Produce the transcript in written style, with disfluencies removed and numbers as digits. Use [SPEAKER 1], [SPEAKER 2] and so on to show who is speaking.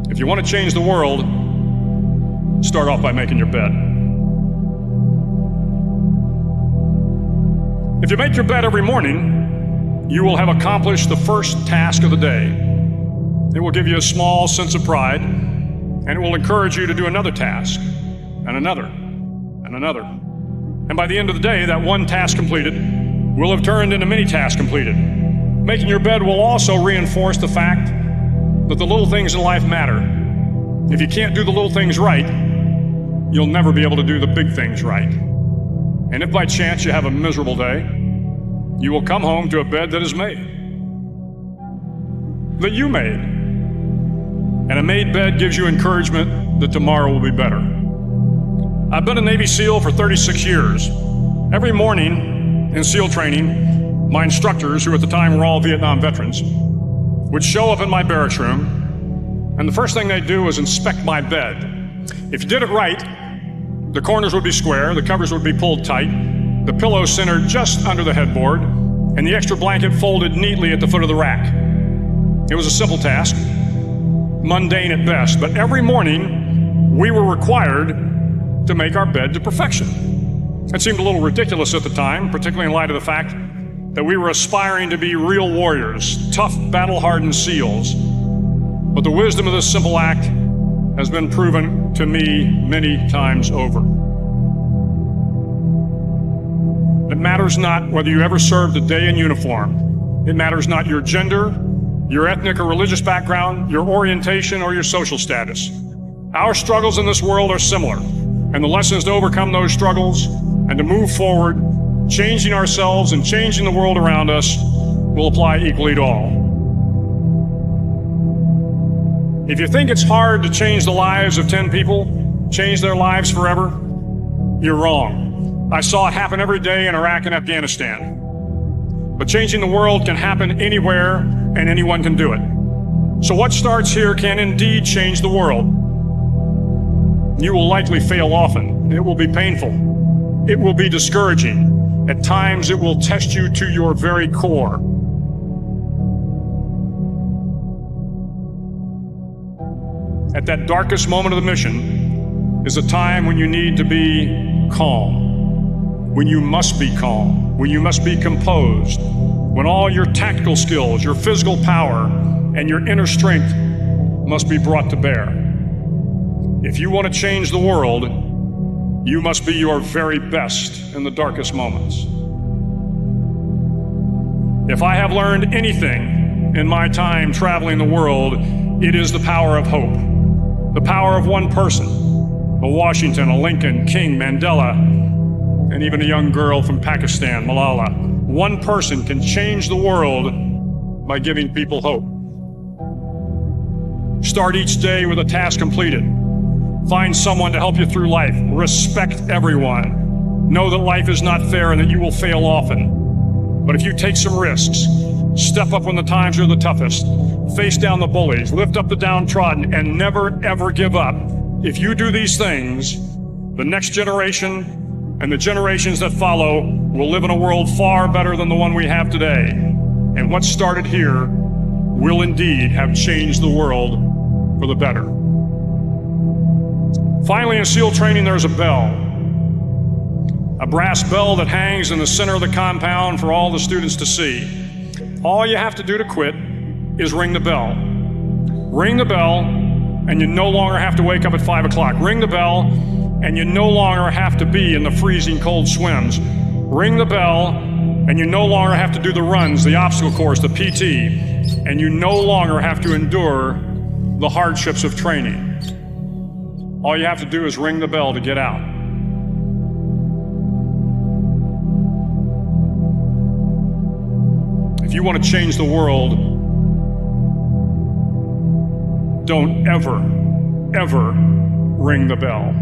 [SPEAKER 1] If you want to change the world, start off by making your bed. If you make your bed every morning, you will have accomplished the first task of the day. It will give you a small sense of pride, and it will encourage you to do another task, and another, and another. And by the end of the day, that one task completed will have turned into many tasks completed. Making your bed will also reinforce the fact that the little things in life matter. If you can't do the little things right, you'll never be able to do the big things right. And if by chance you have a miserable day, you will come home to a bed that is made, that you made. And a made bed gives you encouragement that tomorrow will be better. I've been a Navy SEAL for 36 years. Every morning in SEAL training, my instructors, who at the time were all Vietnam veterans, would show up in my barracks room, and the first thing they'd do was inspect my bed. If you did it right, the corners would be square, the covers would be pulled tight, the pillow centered just under the headboard, and the extra blanket folded neatly at the foot of the rack. It was a simple task, mundane at best, but every morning we were required to make our bed to perfection. It seemed a little ridiculous at the time, particularly in light of the fact that we were aspiring to be real warriors, tough, battle-hardened SEALs. But the wisdom of this simple act has been proven to me many times over. It matters not whether you ever served a day in uniform. It matters not your gender, your ethnic or religious background, your orientation, or your social status. Our struggles in this world are similar, and the lessons to overcome those struggles and to move forward, changing ourselves and changing the world around us, will apply equally to all. If you think it's hard to change the lives of 10 people, change their lives forever, you're wrong. I saw it happen every day in Iraq and Afghanistan. But changing the world can happen anywhere, and anyone can do it. So what starts here can indeed change the world. You will likely fail often. It will be painful. It will be discouraging. At times, it will test you to your very core. At that darkest moment of the mission is a time when you need to be calm, when you must be calm, when you must be composed, when all your tactical skills, your physical power, and your inner strength must be brought to bear. If you want to change the world, you must be your very best in the darkest moments. If I have learned anything in my time traveling the world, it is the power of hope. The power of one person, a Washington, a Lincoln, King, Mandela, and even a young girl from Pakistan, Malala. One person can change the world by giving people hope. Start each day with a task completed. Find someone to help you through life. Respect everyone. Know that life is not fair and that you will fail often. But if you take some risks, step up when the times are the toughest, face down the bullies, lift up the downtrodden, and never, ever give up. If you do these things, the next generation and the generations that follow will live in a world far better than the one we have today. And what started here will indeed have changed the world for the better. Finally, in SEAL training, there's a bell. A brass bell that hangs in the center of the compound for all the students to see. All you have to do to quit is ring the bell. Ring the bell, and you no longer have to wake up at 5 o'clock. Ring the bell, and you no longer have to be in the freezing cold swims. Ring the bell, and you no longer have to do the runs, the obstacle course, the PT, and you no longer have to endure the hardships of training. All you have to do is ring the bell to get out. If you want to change the world, don't ever, ever ring the bell.